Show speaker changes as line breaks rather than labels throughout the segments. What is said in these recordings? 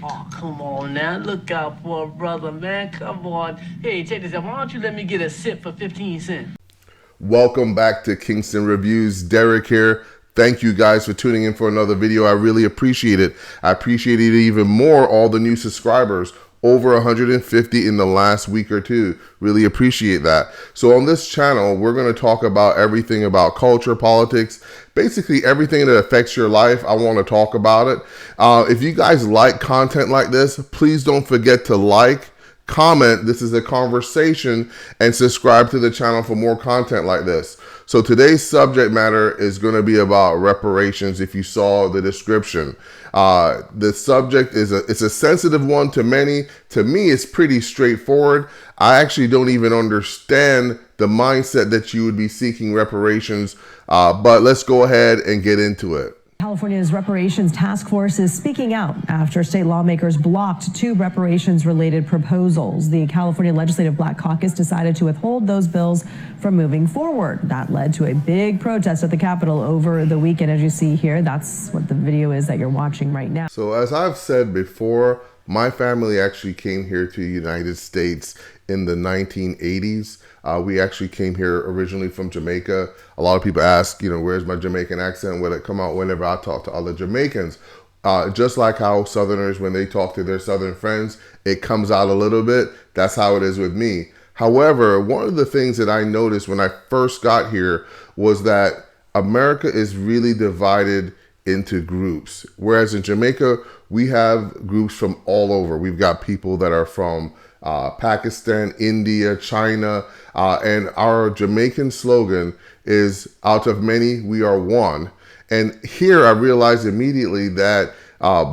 Oh, come on now. Look out for a brother, man. Come on. Hey, check this out. Why don't you let me get a sip for 15 cents?
Welcome back to Kingston Reviews. Derek here. Thank you guys for tuning in for another video. I really appreciate it. I appreciate it even more, all the new subscribers. Over 150 in the last week or two. Really appreciate that. So on this channel, we're going to talk about everything about culture, politics, basically everything that affects your life. I want to talk about it. If you guys like content like this, please don't forget to like, comment, this is a conversation, and subscribe to the channel for more content like this. So today's subject matter is going to be about reparations. If you saw the description, the subject is it's a sensitive one to many. To me, it's pretty straightforward. I actually don't even understand the mindset that you would be seeking reparations, but let's go ahead and get into it.
California's Reparations Task Force is speaking out after state lawmakers blocked two reparations-related proposals. The California Legislative Black Caucus decided to withhold those bills from moving forward. That led to a big protest at the Capitol over the weekend, as you see here. That's what the video is that you're watching right now.
So as I've said before, my family actually came here to the United States in the 1980s. We actually came here originally from Jamaica. A lot of people ask, where's my Jamaican accent? Will it come out whenever I talk to other Jamaicans? Just like how Southerners, when they talk to their Southern friends, it comes out a little bit. That's how it is with me. However, one of the things that I noticed when I first got here was that America is really divided into groups. Whereas in Jamaica, we have groups from all over. We've got people that are from Pakistan, India, China, and our Jamaican slogan is out of many, we are one. And here I realized immediately that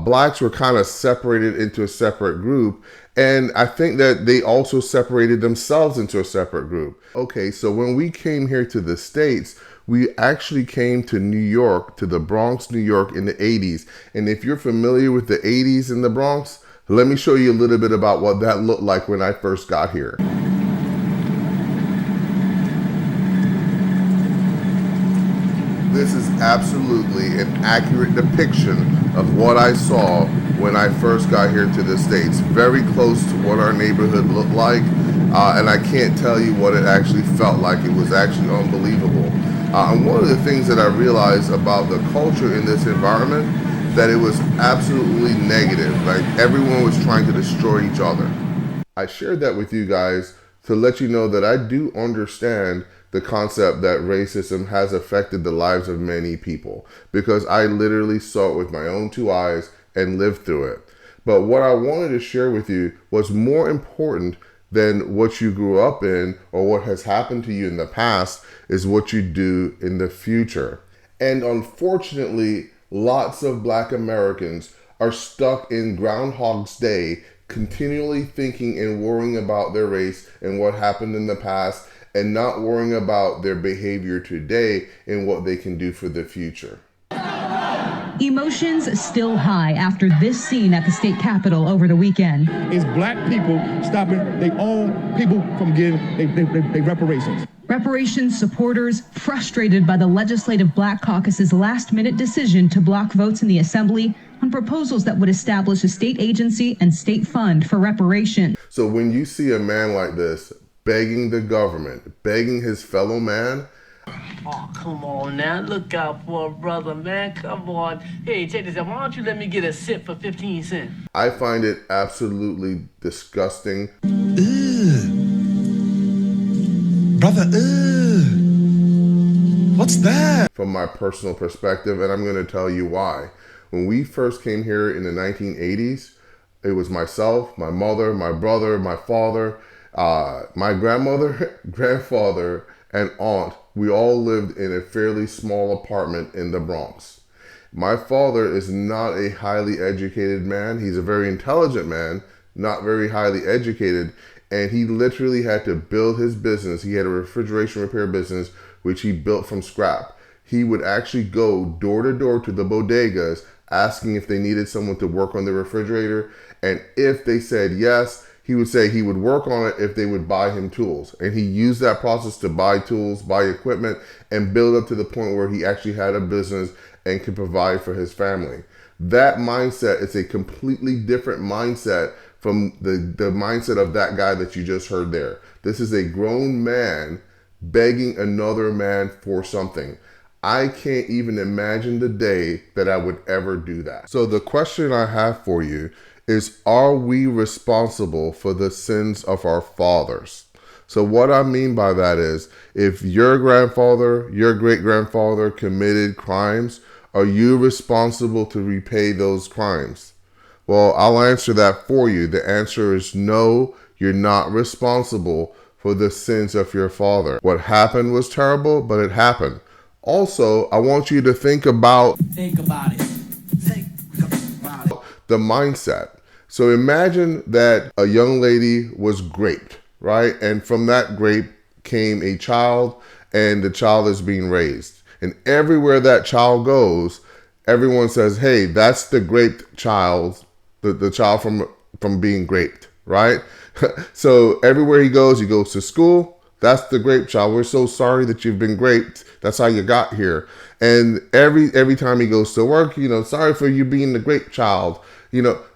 blacks were kind of separated into a separate group. And I think that they also separated themselves into a separate group. Okay, so when we came here to the States, we actually came to New York, to the Bronx, New York in the 80s. And if you're familiar with the 80s in the Bronx, let me show you a little bit about what that looked like when I first got here. This is absolutely an accurate depiction of what I saw when I first got here to the States. Very close to what our neighborhood looked like. And I can't tell you what it actually felt like. It was actually unbelievable. And one of the things that I realized about the culture in this environment, that it was absolutely negative. Like everyone was trying to destroy each other. I shared that with you guys to let you know that I do understand the concept that racism has affected the lives of many people, because I literally saw it with my own two eyes and lived through it. But what I wanted to share with you was more important than what you grew up in or what has happened to you in the past is what you do in the future. And unfortunately, lots of Black Americans are stuck in Groundhog's Day, continually thinking and worrying about their race and what happened in the past, and not worrying about their behavior today and what they can do for the future.
Emotions still high after this scene at the state capitol over the weekend.
It's black people stopping their own people from getting their reparations.
Reparations supporters frustrated by the Legislative Black Caucus's last-minute decision to block votes in the Assembly on proposals that would establish a state agency and state fund for reparations.
So when you see a man like this begging the government, begging his fellow man,
Oh, come on now. Look out for a brother, man. Come on. Hey, check this out. Why don't you let me get a sip for 15 cents?
I find it absolutely disgusting.
Brother, what's that?
From my personal perspective, and I'm going to tell you why. When we first came here in the 1980s, it was myself, my mother, my brother, my father, my grandmother, grandfather, and aunt. We all lived in a fairly small apartment in the Bronx. My father is not a highly educated man. He's a very intelligent man, not very highly educated, and he literally had to build his business. He had a refrigeration repair business, which he built from scrap. He would actually go door to door to the bodegas, asking if they needed someone to work on the refrigerator, and if they said yes, he would say he would work on it if they would buy him tools. And he used that process to buy tools, buy equipment, and build up to the point where he actually had a business and could provide for his family. That mindset is a completely different mindset from the mindset of that guy that you just heard there. This is a grown man begging another man for something. I can't even imagine the day that I would ever do that. So the question I have for you is, are we responsible for the sins of our fathers? So what I mean by that is, if your grandfather, your great-grandfather committed crimes, are you responsible to repay those crimes? Well, I'll answer that for you. The answer is no, you're not responsible for the sins of your father. What happened was terrible, but it happened. Also, I want you to think about the mindset. So imagine that a young lady was raped, right? And from that rape came a child, and the child is being raised. And everywhere that child goes, everyone says, hey, that's the raped child, the child from being raped, right? So everywhere he goes to school, that's the grape child. We're so sorry that you've been raped. That's how you got here. And every time he goes to work, sorry for you being the grape child.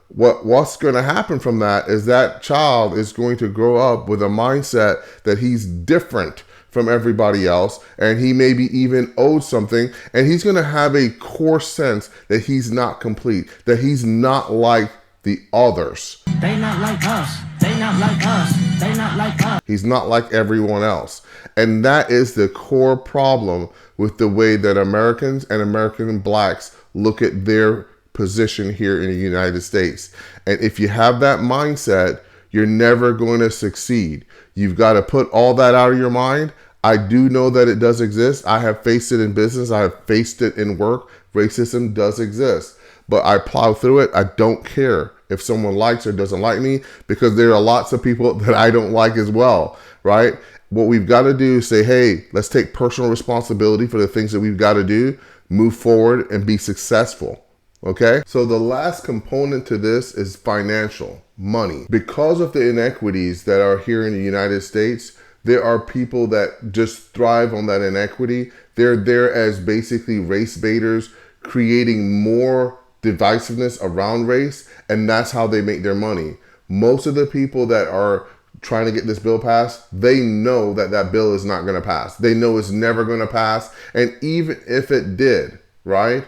What's going to happen from that is that child is going to grow up with a mindset that he's different from everybody else, and he maybe even owed something, and he's going to have a core sense that he's not complete, that he's not like the others.
They not like us. They not like us. They not like us.
He's not like everyone else. And that is the core problem with the way that Americans and American blacks look at their position here in the United States. And if you have that mindset, you're never going to succeed. You've got to put all that out of your mind. I do know that it does exist. I have faced it in business. I have faced it in work. Racism does exist. But I plow through it. I don't care if someone likes or doesn't like me, because there are lots of people that I don't like as well, right? What we've got to do is say, hey, let's take personal responsibility for the things that we've got to do, move forward, and be successful. Okay, so the last component to this is financial, money. Because of the inequities that are here in the United States, there are people that just thrive on that inequity. They're there as basically race baiters, creating more divisiveness around race, and that's how they make their money. Most of the people that are trying to get this bill passed, they know that that bill is not going to pass. They know it's never going to pass. And even if it did, right?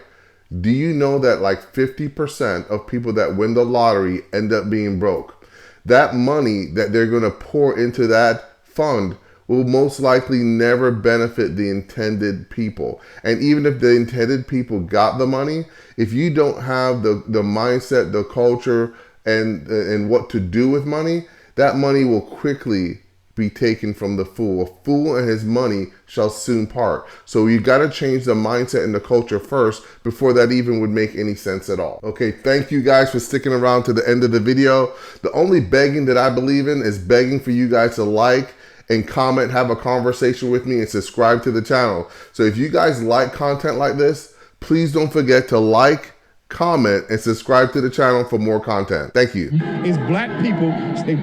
Do you know that like 50% of people that win the lottery end up being broke? That money that they're going to pour into that fund will most likely never benefit the intended people. And even if the intended people got the money, if you don't have the mindset, the culture, and what to do with money, that money will quickly be taken from the fool. A fool and his money shall soon part. So you got to change the mindset and the culture first before that even would make any sense at all. Okay, thank you guys for sticking around to the end of the video. The only begging that I believe in is begging for you guys to like and comment, have a conversation with me, and subscribe to the channel. So if you guys like content like this, please don't forget to like, comment, and subscribe to the channel for more content. Thank you.
It's black people. They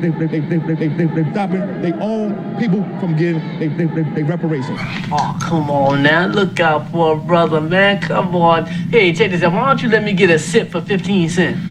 stopping. They own people from getting they reparations.
Oh, come on now. Look out for a brother, man. Come on. Hey, check this out. Why don't you let me get a sip for 15 cents?